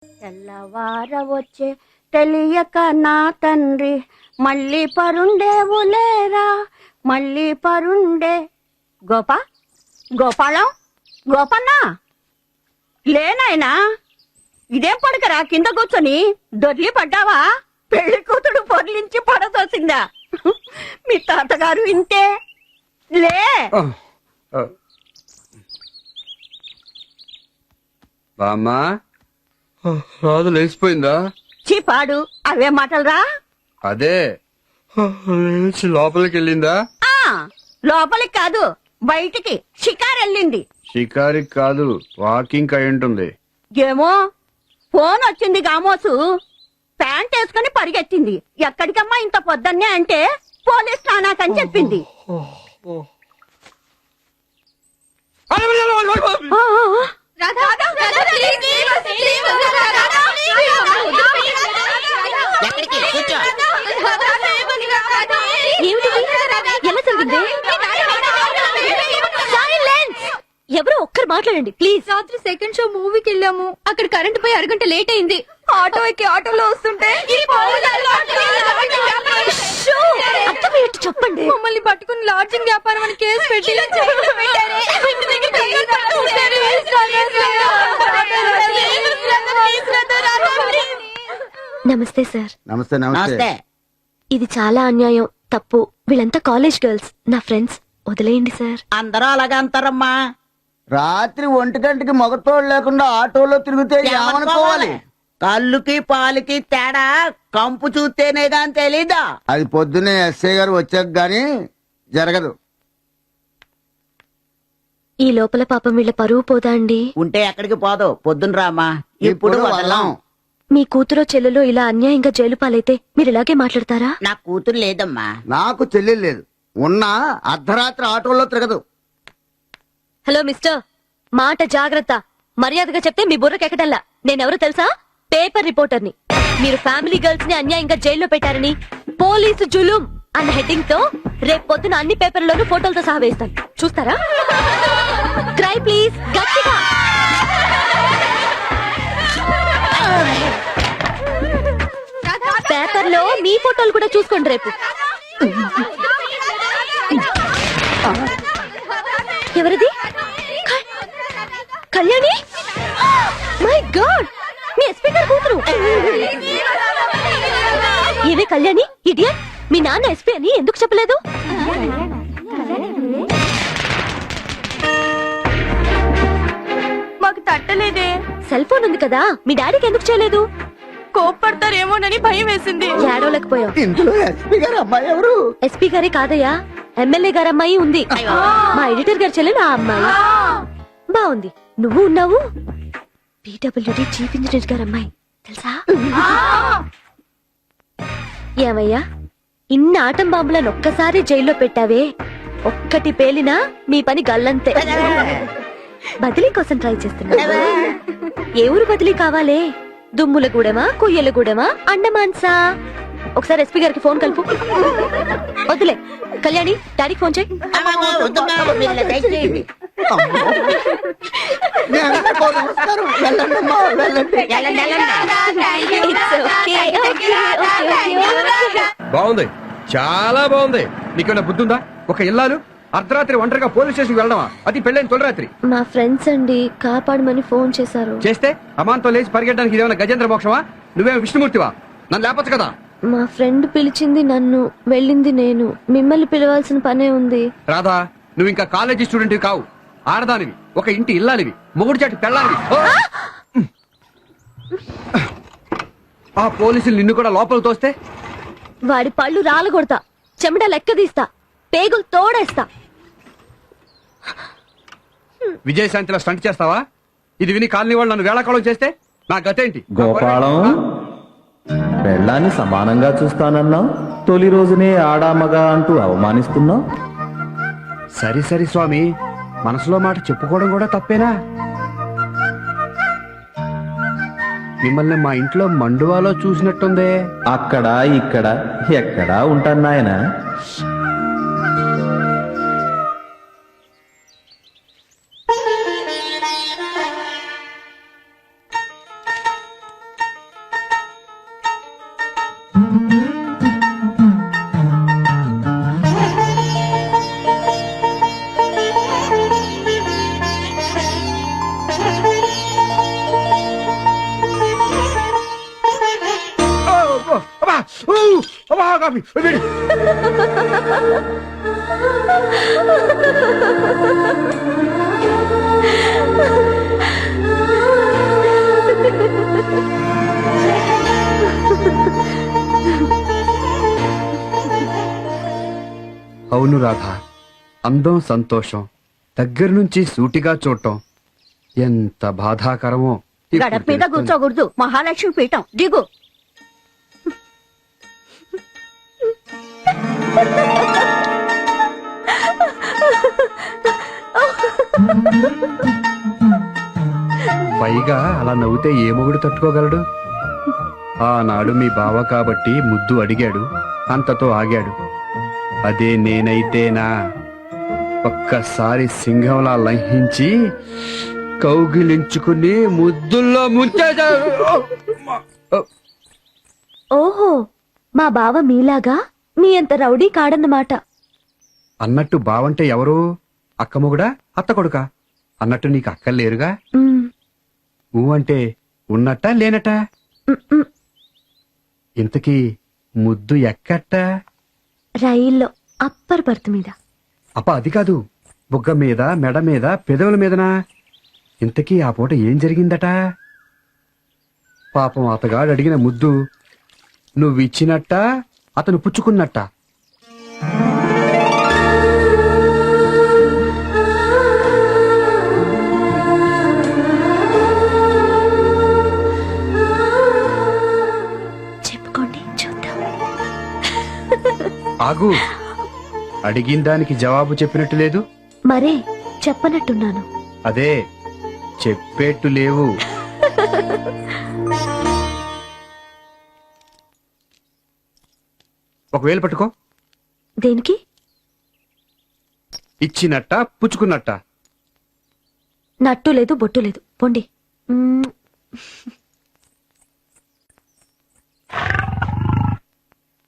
తెల్లవారవొచ్చే తెలియక నా తండ్రి మళ్ళీ పరుండేవులేరా మళ్ళీ పరుండే గోపాలం గోపన్న లేనాయనా ఇదేం పడకరా కింద కూర్చొని దొర్లి పడ్డావా పెళ్లి కూతుడు పొర్లించి పడతోసిందా మీ తాతగారు ఇంతే లే బామ్మా రాదు లేచిపోయిందా చీపాడు అవే మాటలరా అదే లేచి లోపలికి వెళ్ళిందా లోపలికి కాదు బయటికి షికారెళ్ళింది షికారికి కాదు వాకింగ్ అయి ఉంటుంది ఏమో ఫోన్ వచ్చింది గామోసు ప్యాంట్ వేసుకుని పరిగెత్తింది ఎక్కడికమ్మా ఇంత పొద్దున్నే అంటే పోలీస్ ఠానాకని చెప్పింది ఎవరో ఒక్కరు మాట్లాడండి ప్లీజ్. రాత్రి సెకండ్ షో మూవీకి వెళ్ళాము. అక్కడ కరెంట్ పోయి అరగంట లేట్ అయింది. ఆటో ఎక్కి ఆటోలో వస్తుంటే చెప్పండి మమ్మల్ని పట్టుకుని లాడ్జింగ్ వ్యాపారం అని కేసు పెట్టి నమస్తే సార్. నమస్తే నమస్తే. ఇది చాలా అన్యాయం, తప్పు. వీళ్ళంతా కాలేజ్ గర్ల్స్, నా ఫ్రెండ్స్. వదిలేయండి సార్. అందరూ అలాగే అంటారమ్మా. రాత్రి 1 గంటకి మగతోడు లేకుండా ఆటోలో తిరిగితే ఏమనుకోవాలి? కళ్ళుకి పాలకి తేడా కంపు చూస్తేనే గాని తెలీదా? అది పొద్దున్నే ఎస్ఐ గారు వచ్చాక గాని జరగదు. ఈ లోపల పాపం వీళ్ళ పరువు పోదా అండి? ఉంటే ఎక్కడికి పోదు, పొద్దున రామా. ఇప్పుడు వదలం. మీ కూతురో చెల్లెలో ఇలా అన్యాయంగా జైలు పాలైతే మీరు ఇలాగే మాట్లాడతారా? నా కూతురు లేదమ్మా. నాకు చెల్లెలు లేదు. ఉన్నా అర్ధరాత్రి ఆటోలో తిరగదు. హలో మిస్టర్, మాట జాగ్రత్త. మర్యాదగా చెప్తే మీ బుర్రకెక్కటల్లా. నేనెవరో తెలుసా? పేపర్ రిపోర్టర్ని. మీరు ఫ్యామిలీ గర్ల్స్ ని అన్యాయంగా జైల్లో పెట్టారని పోలీసు జులుం అన్న హెడ్డింగ్ తో రేపు పొద్దున అన్ని పేపర్లోనూ ఫోటోలతో సహా వేస్తాను. చూస్తారా? క్రై ప్లీజ్, గట్టిగా. పేపర్లో మీ ఫోటోలు కూడా చూసుకోండి రేపు. ఎవరిది? Kalyani? My God, me SP గారి కూతురు. ఏవే కళ్యాణి, ఇడియట్, మీ నాన్న ఎస్పీ అని ఎందుకు చెప్పలేదు? మాకు తట్టలేదే. సెల్ ఫోన్ ఉంది కదా, మీ డాడీకి ఎందుకు చేయలేదు? కోప్పడతారేమోనని భయం వేసింది. ఏడవలేకపోయావు. ఇందులో ఎస్పీ గారు అమ్మాయి ఎవరు? ఎస్పీ గారే కాదయ్యా, ఎమ్మెల్యే గారి అమ్మాయి ఉంది. మా ఎడిటర్ గారి చెల్లెలు ఆ అమ్మాయి. బాగుంది. నువ్వు ఉన్నావు. PWD చీఫ్ ఇంజనీర్ గారి అమ్మాయి తెలుసా? ఏమయ్యా, ఇన్ని ఆటం బాంబులను ఒక్కసారి జైల్లో పెట్టావే, ఒక్కటి పేలినా మీ పని గల్లంతే. బదిలీ కోసం ట్రై చేస్తున్నా. ఏ ఊరు బదిలీ కావాలే? దుమ్ములగూడెమా, కొయ్యలగూడెమా, అండమాన్సా? ఒకసారి ఎస్పీ గారికి ఫోన్ కలుపు. వద్దులే, కళ్యాణి డాడీకి ఫోన్ చేయి. బాగుంది, చాలా బాగుంది. నీకేమైనా బుద్ధి ఉందా? ఒక ఇల్లాలు అర్ధరాత్రి ఒంటరిగా పోలీస్ స్టేషన్ వెళ్ళడమా? అది పెళ్ళైన తొలిరాత్రి. మా ఫ్రెండ్స్ అండి కాపాడమని ఫోన్ చేశారు. చేస్తే అమాంతో లేచి పరిగెట్టడానికి ఇదేమైనా గజేంద్ర మోక్షమా? నువ్వేమో విష్ణుమూర్తివా? నన్ను లేపచ్చు కదా. మా ఫ్రెండ్ పిలిచింది నన్ను, వెళ్ళింది నేను. మిమ్మల్ని పిలవాల్సిన పనే ఉంది. రాధా, నువ్వు ఇంకా కాలేజీ స్టూడెంట్ కావు, ఆడదానివి, ఒక ఇంటి ఇల్లాలివి, మొగుడు చాటి పెళ్ళాలివి. ఆ పోలీసులు నిన్ను కూడా లోపల తోస్తే వాడి పళ్ళు రాలగొడతా, చెమట లెక్క తీస్తా, పేగులు తోడేస్తా. విజయశాంతిలో స్టంట్ చేస్తావా? ఇది విని కాలనీ వాళ్ళు నన్ను వేళాకాలం చేస్తే నా గతేంటి? గోపాలం, పెళ్ళాన్ని సమానంగా చూస్తానన్నావు, తొలి రోజునే ఆడామగా అంటూ అవమానిస్తున్నావు. సరి సరి స్వామి, మనసులో మాట చెప్పుకోవడం కూడా తప్పేనా? మిమ్మల్ని మా ఇంట్లో మండువాలో చూసినట్టుందే. అక్కడ ఇక్కడ ఎక్కడా ఉంటాను నాయనా. కాఫీ వేడి. అవును రాధ, అందం సంతోషం దగ్గర నుంచి సూటిగా చూడటం ఎంత బాధాకరమో ఇప్పుడు గడప మీద తెలుస్తుంది. కూర్చోకూడదు, మహాలక్ష్మి పీఠం దిగు. పైగా అలా నవ్వుతే ఏ మొగుడు తట్టుకోగలడు? ఆనాడు మీ బావ కాబట్టి ముద్దు అడిగాడు, అంతతో ఆగాడు. అదే నేనైతేనా ఒక్కసారి సింహంలా లంఘించి కౌగిలించుకుని ముద్దుల్లో ముంచేదా. ఓహో, మా బావ మీలాగా మీ అంత రౌడీ కాడన్నమాట. అన్నట్టు బావంటే ఎవరు? అక్క మొగుడా, అత్త కొడుకా? అన్నట్టు నీకు అక్కలు లేరుగా? మ్, ఊ అంటే ఉన్నట్ట లేనట? మ్, మ్. ఇంతకీ ముద్దు ఎక్కట్ట? రైల్లో అప్పర్ బర్త్ మీద. అప్ప అది కాదు, బుగ్గ మీద, మెడ మీద, పెదవుల మీదనా? ఇంతకీ ఆ పూట ఏం జరిగిందట? పాపం అతగాడు అడిగిన ముద్దు నువ్విచ్చినట్ట, అతను పుచ్చుకున్నట్ట? చెప్పుకోండి చూద్దాం. ఆగు, అడిగిన దానికి జవాబు చెప్పినట్టు లేదు. మరే చెప్పనట్టున్నాను. అదే చెప్పేట్టు లేవు. ఒకవేళ పట్టుకో. దేనికి? ఇచ్చినట్ట, పుచ్చుకున్నట్ట? నట్టు లేదు బొట్టు లేదు, పొండి. మ్,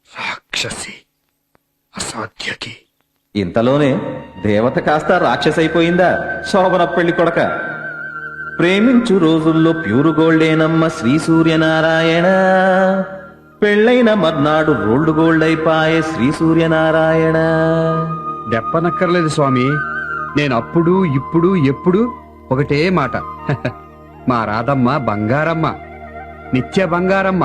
రాక్షసి, అసాధ్యకి. ఇంతలోనే దేవత కాస్త రాక్షసైపోయిందా? శోభన పెళ్లి కొడక. ప్రేమించు రోజుల్లో ప్యూరు గోల్డేనమ్మ శ్రీ సూర్యనారాయణ. పెళ్ళైన మర్నాడు రోల్డ్ గోల్డ్ అయిపాయే శ్రీ సూర్యనారాయణ. దెప్పనక్కర్లేదు స్వామి, నేను అప్పుడు ఇప్పుడు ఎప్పుడు ఒకటే మాట. మా రాధమ్మ బంగారమ్మ, నిత్య బంగారమ్మ.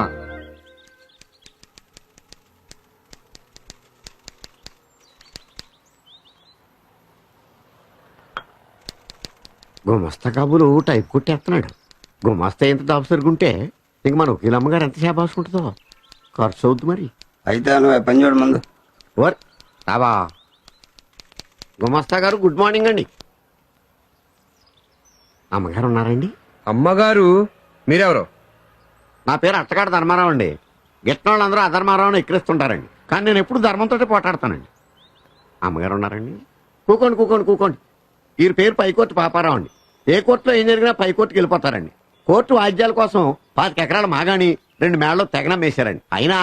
గుమస్తా కాబులు టైప్ కొట్టేస్తున్నాడు. గుమస్తా ఎంత దాపు సరుగుంటే ఇంక మన వకీలమ్మగారు ఎంత చేపాసుకుంటుందో. ఖర్చు అవుద్ది మరి. అయితే నువ్వు పని చూడు ముందు. ఓర్ రాబా. గుమస్తా గారు గుడ్ మార్నింగ్ అండి. అమ్మగారు ఉన్నారండి? అమ్మగారు మీరెవరు? నా పేరు అట్టగాడు ధర్మారావు అండి. గిట్టిన వాళ్ళందరూ అధర్మారావుని ఎక్కిరిస్తుంటారండి, కానీ నేను ఎప్పుడు ధర్మంతో పోటాడతానండి. అమ్మగారు ఉన్నారండి? కూకోండి కూకోండి కూకోండి. వీరి పేరు పైకోర్టు పాపారావు అండి. ఏ కోర్టులో ఏం జరిగినా పైకోర్టుకి వెళ్ళిపోతారండి. కోర్టు వాద్యాల కోసం 25 ఎకరాల మాగాని 2 మేడలో తెగనం వేశారండి. అయినా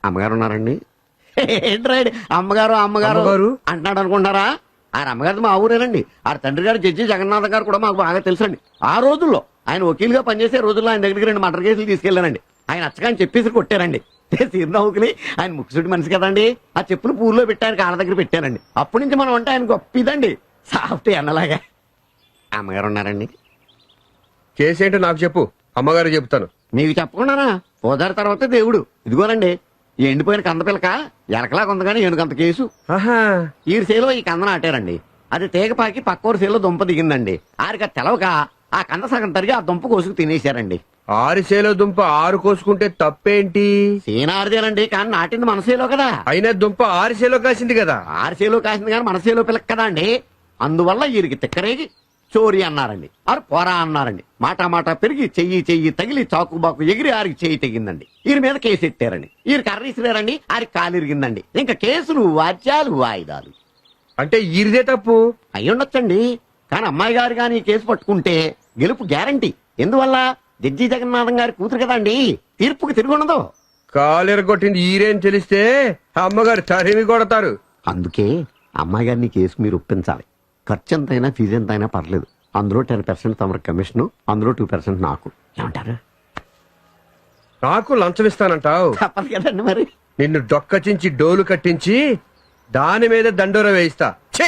అమ్మగారు ఉన్నారండి? ఏంట్రాడు అమ్మగారు అమ్మగారు అమ్మగారు? అంటున్నాడు అనుకుంటారా? ఆయన అమ్మగారిది మా ఊరేనండి. ఆ తండ్రి గారు జడ్జి జగన్నాథ్ గారు కూడా మాకు బాగా తెలుసండి. ఆ రోజుల్లో ఆయన వకీలుగా పనిచేసే రోజుల్లో ఆయన దగ్గరికి 2 మర్డర్ కేసులు తీసుకెళ్లానండి. ఆయన అచ్చగాని చెప్పేసి కొట్టారండి. చిరునవ్వుకుని ఆయన ముక్కుసుడి మనిషి కదండి. ఆ చెప్పులు పూర్లో పెట్టి ఆయన కాళ్ళ దగ్గర పెట్టారండి. అప్పటి నుంచి మనం అంటే ఆయన గొప్పదండి, సాఫ్ట్ అన్నలాగా. అమ్మగారు ఉన్నారండి? కేసు ఏంటో నాకు చెప్పు, అమ్మగారు చెప్తాను. మీకు చెప్పకుండానా? పోదారి తర్వాత దేవుడు. ఇదిగోనండి ఈ ఎండిపోయిన కందపిల్లక ఎలకలాగా ఉంది కానీ ఏనుగంత కేసు. ఆహా, ఈ సేలో ఈ కంద నాటారండి. అది తేగపాకి పక్కోరు సేలో దుంప దిగిందండి. ఆరిక తెలవక ఆ కంద సగం తరిగి ఆ దుంప కోసుకు తినేశారండి. 6 సేలో దుంప 6 కోసుకుంటే తప్పేంటి? సీనారిదేనండి, కానీ నాటింది మన సేలో కదా. అయినా దుంప 6 సేలో కాసింది కదా. 6 సేలో కాసింది కానీ మన సేలో పిల్లక కదా అండి. అందువల్ల వీరికి తిక్కరేగి చోరీ అన్నారండి. ఆరు పోరా అన్నారండి. మాట పెరిగి చెయ్యి తగిలి చాకుబాకు ఎగిరి ఆరికి చెయ్యి తెగిందండి. వీరి మీద కేసు ఎట్టారండి. వీరికి కర్ర ఇసిరారండి, ఆరికి కాలు ఇరిగిందండి. ఇంకా కేసులు వాద్యాలు వాయిదాలు. అంటే ఈరిదే తప్పు. అయ్యుండొచ్చండి, కానీ అమ్మాయి గారు కానీ ఈ కేసు పట్టుకుంటే గెలుపు గ్యారంటీ. ఎందువల్ల? జడ్జి జగన్నాథం గారి కూతురు కదండి, తీర్పుకి తిరుగుండదు. కాలేరు కొట్టింది ఈరేని తెలిస్తే అమ్మగారు తరిమి కొడతారు. అందుకే అమ్మాయి గారిని కేసు మీరు ఒప్పించాలి. ఖర్చు ఎంతైనా ఫీజు ఎంతైనా పర్లేదు. అందులో 10% తమరి కమిషన్, అందులో 2% నాకు. ఏమంటారు? నాకు లంచం ఇస్తానంటావు. తప్పదు కదండి మరి. నిన్ను డొక్కచించి డోలు కట్టించి దాని మీద దండోర వేయిస్తా. ఛీ!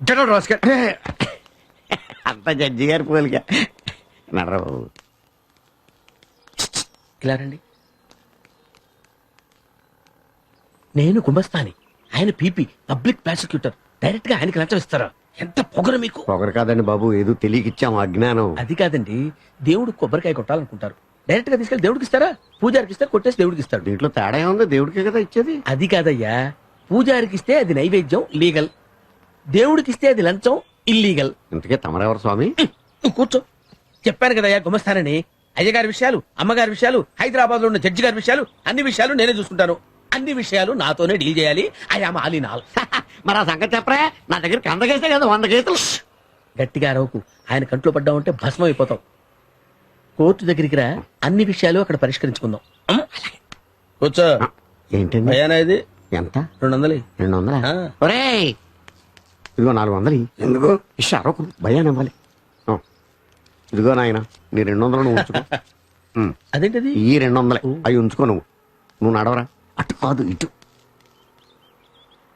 General rascal. అంత జడ్జి గారి పోలిక. నడరావు. ఇలా రండి. నేను గుమస్తాని, ఆయన పీపీ పబ్లిక్ ప్రాసిక్యూటర్. డైరెక్ట్ గా ఆయనకి లంచం ఇస్తారా? ఎంత పొగరు మీకు. పొగరు కాదండి బాబు, ఏదో తెలియకిచ్చాము అజ్ఞానం. అది కాదండి, దేవుడు కొబ్బరికాయ కొట్టాలనుకుంటారు, డైరెక్ట్ గా తీసుకెళ్లి దేవుడికి ఇస్తారా? పూజారికి ఇస్తారు, కొట్టేసి దేవుడికి ఇస్తాడు. దీంట్లో తేడా ఏముంది? దేవుడికే కదా ఇచ్చేది. అది కాదయ్యా, పూజారికి ఇస్తే అది నైవేద్యం లీగల్, దేవుడికి ఇస్తే అది లంచం ఇల్లీగల్. ఇంతకే తమరెవరు స్వామి? నువ్వు కూర్చో. చెప్పాను కదయ్యా గుమస్తానని. అయ్యగారి విషయాలు, అమ్మగారి విషయాలు, హైదరాబాద్ లో ఉన్న జడ్జి గారి విషయాలు, అన్ని విషయాలు నేనే చూసుకుంటాను. అన్ని విషయాలు నాతోనే డీల్ చేయాలి. I am all in all. మరి ఆ సంగతి చెప్పరా? నా దగ్గర 100 కేసే కదా, 100 కేసులు. గట్టిగా అరవకు, ఆయన కంట్లో పడ్డామంటే భస్మం అయిపోతాం. కోర్టు దగ్గరికి రా, అన్ని విషయాలు అక్కడ పరిష్కరించుకుందాం. కూర్చో. ఏంటండి? భయానా ఇది? ఎంత? 200. 200? ఆ. ఒరేయ్, ఇదిగో 400. ఎందుకు ఇష్టారకు భయాన్ని ఇవ్వాలి. ఇదిగో నాయన, నీ 200 నువ్వు ఉంచుకో. అదేంటిది? ఈ 200 అవి ఉంచుకో. నువ్వు నడవరా. అటు కాదు, ఇటు.